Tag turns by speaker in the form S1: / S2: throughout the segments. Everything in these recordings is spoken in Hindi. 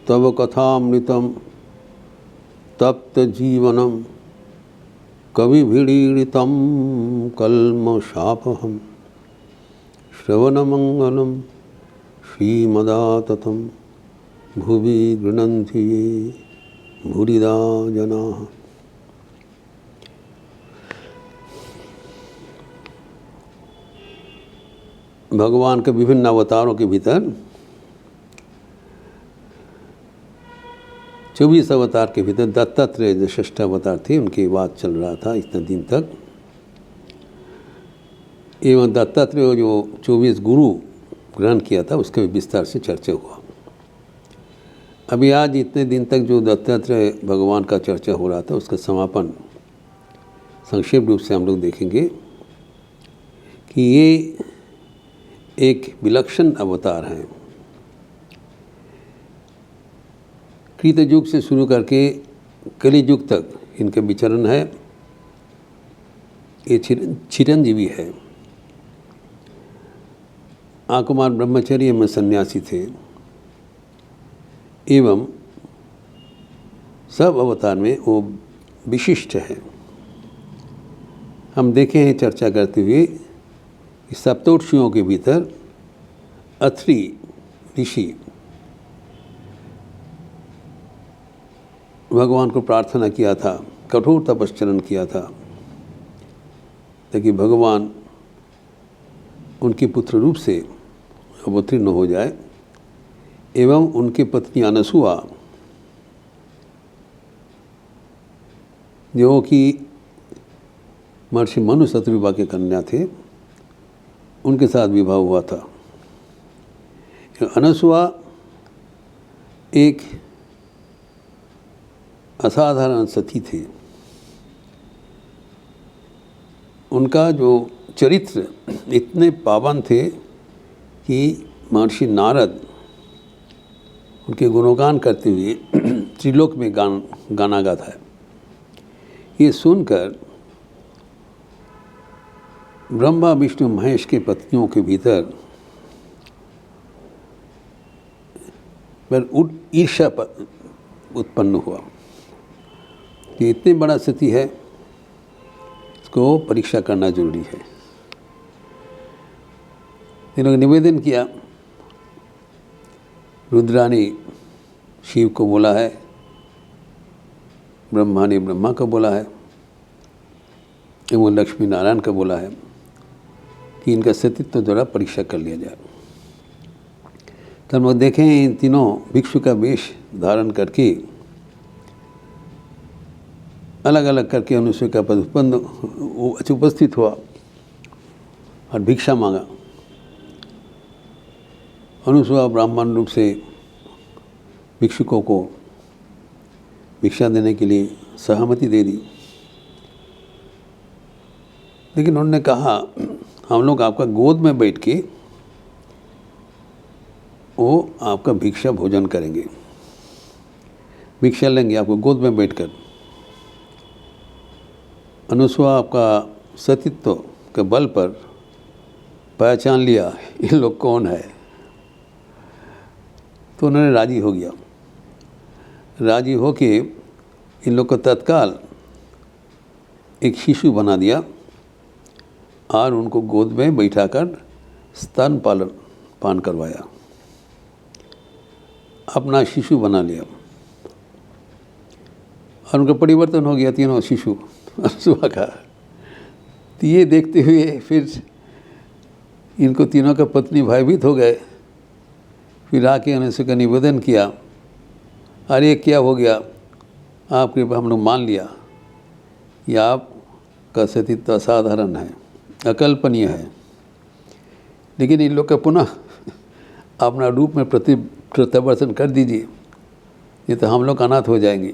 S1: तव कथामृतम तप्त जीवनम कविभिडीडितं कल्मषापहं श्रवणमंगलम श्रीमदाततं भुवि गृह्णन्ति ये भूरिदा जनाः। भगवान के विभिन्न अवतारों के भीतर 24 अवतार के भीतर दत्तात्रेय जो श्रेष्ठ अवतार थे उनकी बात चल रहा था इतने दिन तक। एवं दत्तात्रेय जो 24 गुरु ग्रहण किया था उसके विस्तार से चर्चा हुआ। अभी आज इतने दिन तक जो दत्तात्रेय भगवान का चर्चा हो रहा था उसका समापन संक्षेप रूप से हम लोग देखेंगे कि ये एक विलक्षण अवतार हैं। कृत युग से शुरू करके कलि युग तक इनका विचरण है। ये चिरंजीवी है। आकुमार ब्रह्मचर्य में सन्यासी थे एवं सब अवतार में वो विशिष्ट है। हम देखे हैं चर्चा करते हुए कि सप्तर्षियों के भीतर अत्रि ऋषि भगवान को प्रार्थना किया था, कठोर तपश्चरण किया था ताकि भगवान उनके पुत्र रूप से अवतीर्ण हो जाए। एवं उनकी पत्नी अनसुआ जो कि महर्षि मनु शत्रुपा के कन्या थे उनके साथ विवाह हुआ था। अनसुआ एक असाधारण सती थे। उनका जो चरित्र इतने पावन थे कि महर्षि नारद उनके गुणगान करते हुए त्रिलोक में गाना गाता है। ये सुनकर ब्रह्मा विष्णु महेश के पत्नियों के भीतर पर ईर्ष्या उत्पन्न हुआ कि इतने बड़ा सती है, इसको परीक्षा करना जरूरी है। इन्होंने निवेदन किया, रुद्रानी शिव को बोला है, ब्रह्मा ने ब्रह्मा को बोला है एवं लक्ष्मी नारायण को बोला है कि इनका सतीत्व द्वारा परीक्षा कर लिया जाए। तो हम लोग देखें इन तीनों भिक्षु का वेश धारण करके अलग अलग करके अनुसूया का पद उत्पन्न उपस्थित हुआ और भिक्षा मांगा। अनुसूया ब्राह्मण रूप से भिक्षुकों को भिक्षा देने के लिए सहमति दे दी, लेकिन उन्होंने कहा हम लोग आपका गोद में बैठ के वो आपका भिक्षा भोजन करेंगे, भिक्षा लेंगे आपको गोद में बैठकर। अनुसूया आपका सतीत्व के बल पर पहचान लिया ये लोग कौन है, तो उन्होंने राजी हो गया। राजी हो के इन लोग को तत्काल एक शिशु बना दिया और उनको गोद में बैठाकर स्तन पान करवाया, अपना शिशु बना लिया और उनका परिवर्तन हो गया तीनों शिशु अनुसूया का। तो ये देखते हुए फिर इनको तीनों का पत्नी भयभीत हो गए। फिर आके अनुसूया का निवेदन किया, अरे क्या हो गया, आपके हम लोग मान लिया कि आपका सतीत्व असाधारण है, अकल्पनीय है, लेकिन इन लोग का पुनः अपना रूप में प्रत्यावर्तन कर दीजिए, ये तो हम लोग अनाथ हो जाएंगे।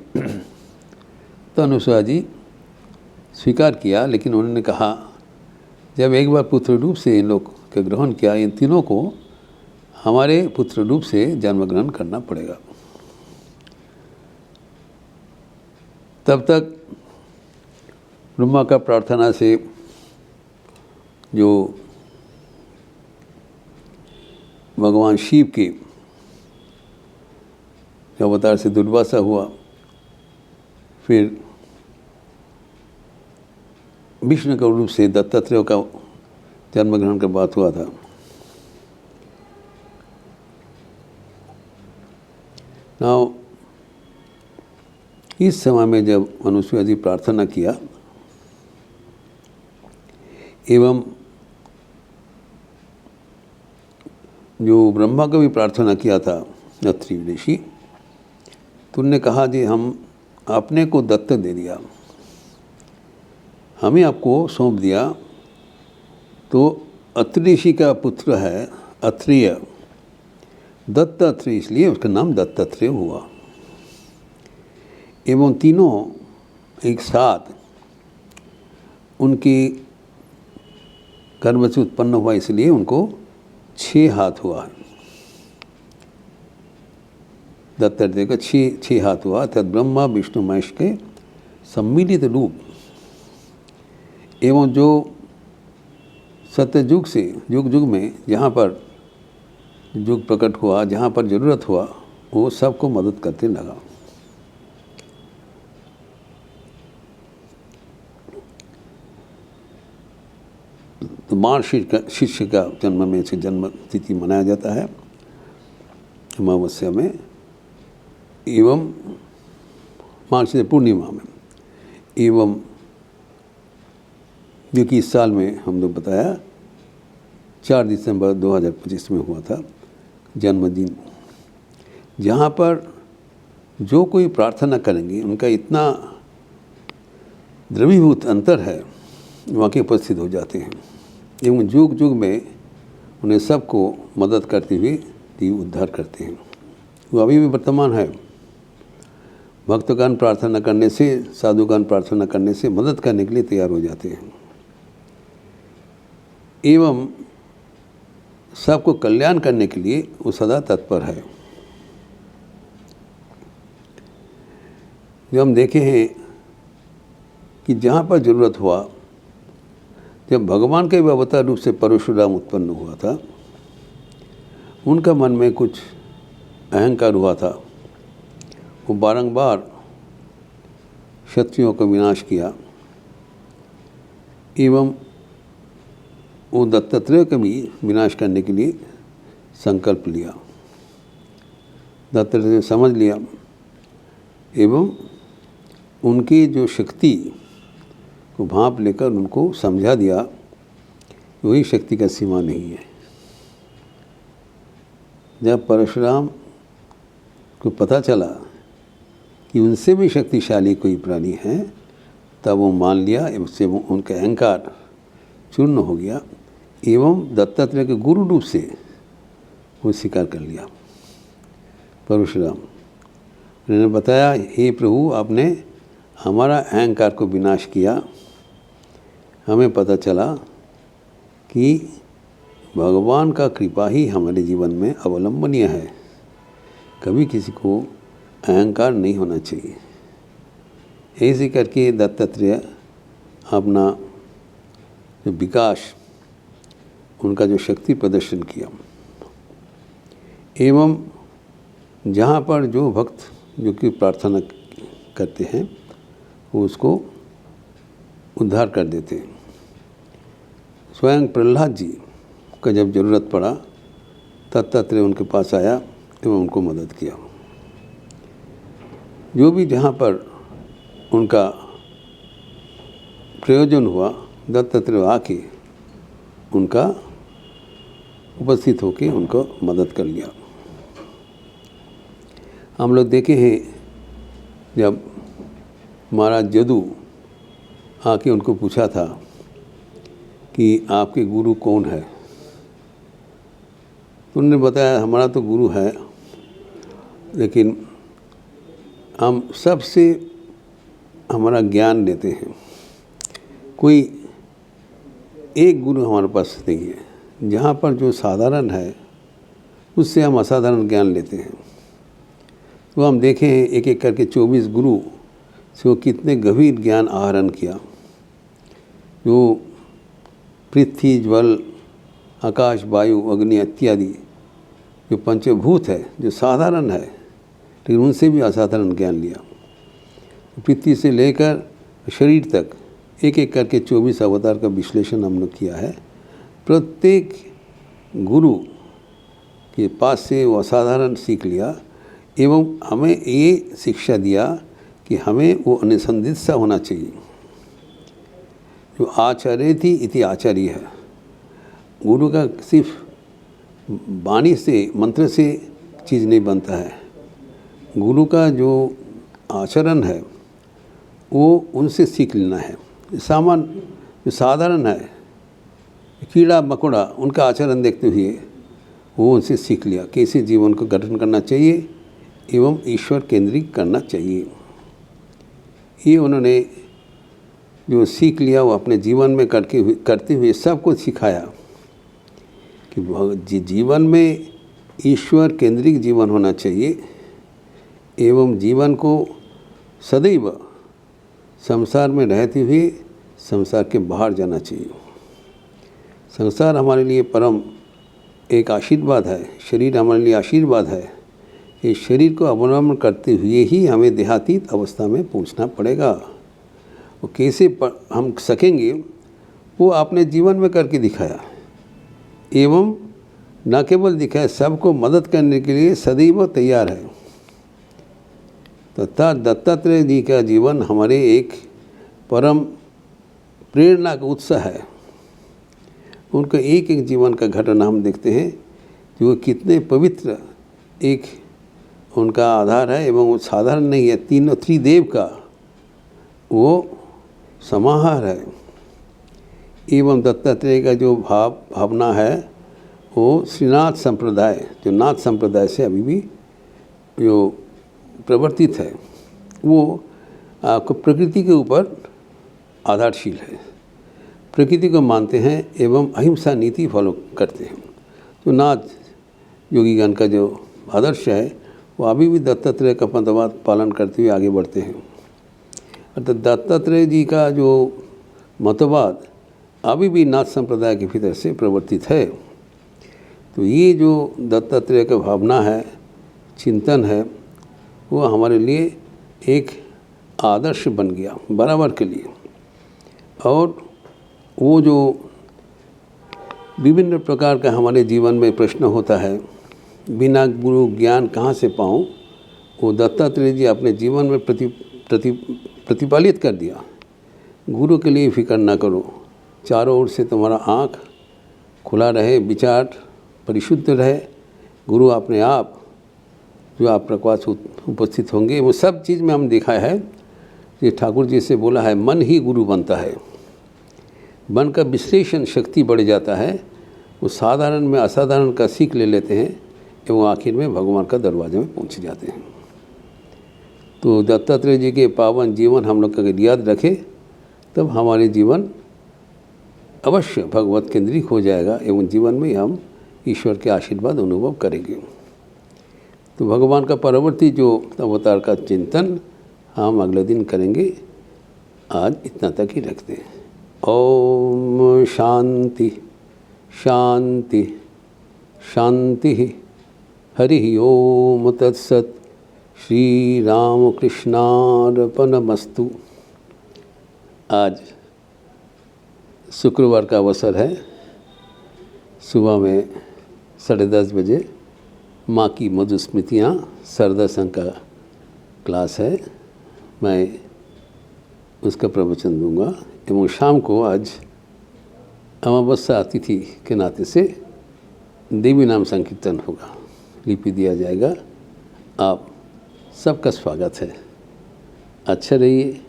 S1: तो अनुसूया जी स्वीकार किया, लेकिन उन्होंने कहा जब एक बार पुत्र रूप से इन लोग का ग्रहण किया, इन तीनों को हमारे पुत्र रूप से जन्म ग्रहण करना पड़ेगा। तब तक ब्रह्मा का प्रार्थना से जो भगवान शिव के जो अवतार से दुर्वासा हुआ, फिर विष्णु के रूप से दत्तात्रेय का जन्म ग्रहण का बात हुआ था। नाउ इस समय में जब मनुष्य जी प्रार्थना किया एवं जो ब्रह्मा का भी प्रार्थना किया था अत्रि ऋषि, तो उन्होंने कहा जी हम आपने को दत्त दे दिया, हमें आपको सौंप दिया। तो अत्रि ऋषि का पुत्र है अत्रेय, दत्तात्रेय, इसलिए उसका नाम दत्तात्रेय हुआ। एवं तीनों एक साथ उनकी कर्म से उत्पन्न हुआ, इसलिए उनको 6 हाथ हुआ है। दत्तात्रेय का 6 हाथ हुआ, अर्थात ब्रह्मा विष्णु महेश के सम्मिलित रूप। एवं जो सत्ययुग से युग युग में जहाँ पर युग प्रकट हुआ, जहाँ पर जरूरत हुआ, वो सबको मदद करते लगा। तो मार्च शिष्य का जन्म में से जन्म तिथि मनाया जाता है अमावस्या में, एवं मार्च से पूर्णिमा में। एवं जो कि इस साल में हम लोग बताया 4 दिसंबर 2025 में हुआ था जन्मदिन, जहाँ पर जो कोई प्रार्थना करेंगे उनका इतना द्रवीभूत अंतर है, वहाँ के उपस्थित हो जाते हैं एवं युग युग में उन्हें सबको मदद करते हुए जीव उद्धार करते हैं। वो अभी भी वर्तमान है। भक्तगण प्रार्थना करने से, साधुगण प्रार्थना करने से मदद करने के लिए तैयार हो जाते हैं एवं सबको कल्याण करने के लिए वो सदा तत्पर है। जो हम देखे हैं कि जहाँ पर जरूरत हुआ, जब भगवान के अवतार रूप से परशुराम उत्पन्न हुआ था, उनका मन में कुछ अहंकार हुआ था। वो बारंबार क्षत्रियों का विनाश किया एवं वो दत्तात्रेय का भी विनाश करने के लिए संकल्प लिया। दत्तात्रेय ने समझ लिया एवं उनकी जो शक्ति को भांप लेकर उनको समझा दिया, वही शक्ति का सीमा नहीं है। जब परशुराम को पता चला कि उनसे भी शक्तिशाली कोई प्राणी है, तब वो मान लिया, उससे उनका अहंकार चूर्ण हो गया एवं दत्तात्रेय के गुरु रूप से वो स्वीकार कर लिया। परशुराम उन्होंने बताया, हे प्रभु, आपने हमारा अहंकार को विनाश किया। हमें पता चला कि भगवान का कृपा ही हमारे जीवन में अवलंबनीय है। कभी किसी को अहंकार नहीं होना चाहिए। ऐसे करके दत्तात्रेय अपना जो विकास, उनका जो शक्ति प्रदर्शन किया एवं जहाँ पर जो भक्त जो कि प्रार्थना करते हैं वो उसको उद्धार कर देते हैं। स्वयं प्रहलाद जी का जब ज़रूरत पड़ा, दत्तात्रेय उनके पास आया एवं उनको मदद किया। जो भी जहाँ पर उनका प्रयोजन हुआ, दत्तात्रेय आके उनका उपस्थित होके उनको मदद कर लिया। हम लोग देखे हैं जब महाराज जदू आके उनको पूछा था कि आपके गुरु कौन है, तो उन्होंने बताया हमारा तो गुरु है, लेकिन हम सबसे हमारा ज्ञान लेते हैं। कोई एक गुरु हमारे पास नहीं है। जहाँ पर जो साधारण है उससे हम असाधारण ज्ञान लेते हैं। तो हम देखें एक एक करके 24 गुरु से वो कितने गंभीर ज्ञान आहरण किया। जो पृथ्वी, जल, आकाश, वायु, अग्नि इत्यादि जो पंचभूत है, जो साधारण है, लेकिन उनसे भी असाधारण ज्ञान लिया। पृथ्वी से लेकर शरीर तक एक एक करके 24 अवतार का विश्लेषण हम लोग किया है। प्रत्येक गुरु के पास से वो असाधारण सीख लिया एवं हमें ये शिक्षा दिया कि हमें वो अनुसंधित सा होना चाहिए। जो आचार्य थी इति आचार्य है। गुरु का सिर्फ वाणी से मंत्र से चीज़ नहीं बनता है। गुरु का जो आचरण है वो उनसे सीख लेना है। जो साधारण है कीड़ा मकोड़ा उनका आचरण देखते हुए वो उनसे सीख लिया कैसे जीवन को गठन करना चाहिए एवं ईश्वर केंद्रित करना चाहिए। ये उन्होंने जो सीख लिया वो अपने जीवन में करते हुए सबको सिखाया कि जीवन में ईश्वर केंद्रित जीवन होना चाहिए एवं जीवन को सदैव संसार में रहते हुए संसार के बाहर जाना चाहिए। संसार हमारे लिए परम एक आशीर्वाद है, शरीर हमारे लिए आशीर्वाद है। इस शरीर को अवलंबन करते हुए ही हमें देहातीत अवस्था में पहुंचना पड़ेगा। वो कैसे हम सकेंगे वो आपने जीवन में करके दिखाया एवं न केवल दिखाया सबको मदद करने के लिए सदैव तैयार है। तथा दत्तात्रेय जी का जीवन हमारे एक परम प्रेरणा का उत्साह है। उनका एक एक जीवन का घटना हम देखते हैं जो कितने पवित्र एक उनका आधार है एवं वो साधारण नहीं है, तीनों त्रिदेव का वो समाहार है। एवं दत्तात्रेय का जो भावना है वो श्रीनाथ संप्रदाय जो नाथ संप्रदाय से अभी भी जो प्रवर्तित है वो आपको प्रकृति के ऊपर आधारशील है। प्रकृति को मानते हैं एवं अहिंसा नीति फॉलो करते हैं। तो नाथ योगीगण का जो आदर्श है वो अभी भी दत्तात्रेय का मतवाद पालन करते हुए आगे बढ़ते हैं। अर्थात दत्तात्रेय जी का जो मतवाद अभी भी नाथ संप्रदाय के भीतर से प्रवर्तित है। तो ये जो दत्तात्रेय का भावना है, चिंतन है, वो हमारे लिए एक आदर्श बन गया बराबर के लिए। और वो जो विभिन्न प्रकार का हमारे जीवन में प्रश्न होता है, बिना गुरु ज्ञान कहाँ से पाऊँ, वो दत्तात्रेय जी अपने जीवन में प्रतिपालित कर दिया। गुरु के लिए फिक्र ना करो, चारों ओर से तुम्हारा आँख खुला रहे, विचार परिशुद्ध रहे, गुरु अपने आप जो आप प्रकाश उपस्थित होंगे। वो सब चीज़ में हम देखा है कि ठाकुर जी से बोला है मन ही गुरु बनता है। मन का विश्लेषण शक्ति बढ़ जाता है, वो साधारण में असाधारण का सीख ले लेते हैं एवं आखिर में भगवान का दरवाजे में पहुंच जाते हैं। तो दत्तात्रेय जी के पावन जीवन हम लोग अगर याद रखें तब हमारे जीवन अवश्य भगवत केंद्रित हो जाएगा एवं जीवन में हम ईश्वर के आशीर्वाद अनुभव करेंगे। तो भगवान का परवर्ती जो अवतार का चिंतन हम अगले दिन करेंगे। आज इतना तक ही रखते हैं। ओम शांति शांति शांति। हरि ओम तत्सत। श्री रामकृष्णार्पणमस्तु। आज शुक्रवार का अवसर है। सुबह में 10:30 बजे माँ की मधुर स्मृतियाँ सरदा संघ का क्लास है, मैं उसका प्रवचन दूंगा। एवं शाम को आज अमावस्या अतिथि के नाते से देवी नाम संकीर्तन होगा, लिपि दिया जाएगा। आप सबका स्वागत है। अच्छा रहिए,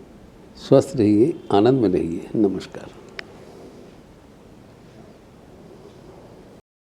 S1: स्वस्थ रहिए, आनंद में रहिए। नमस्कार।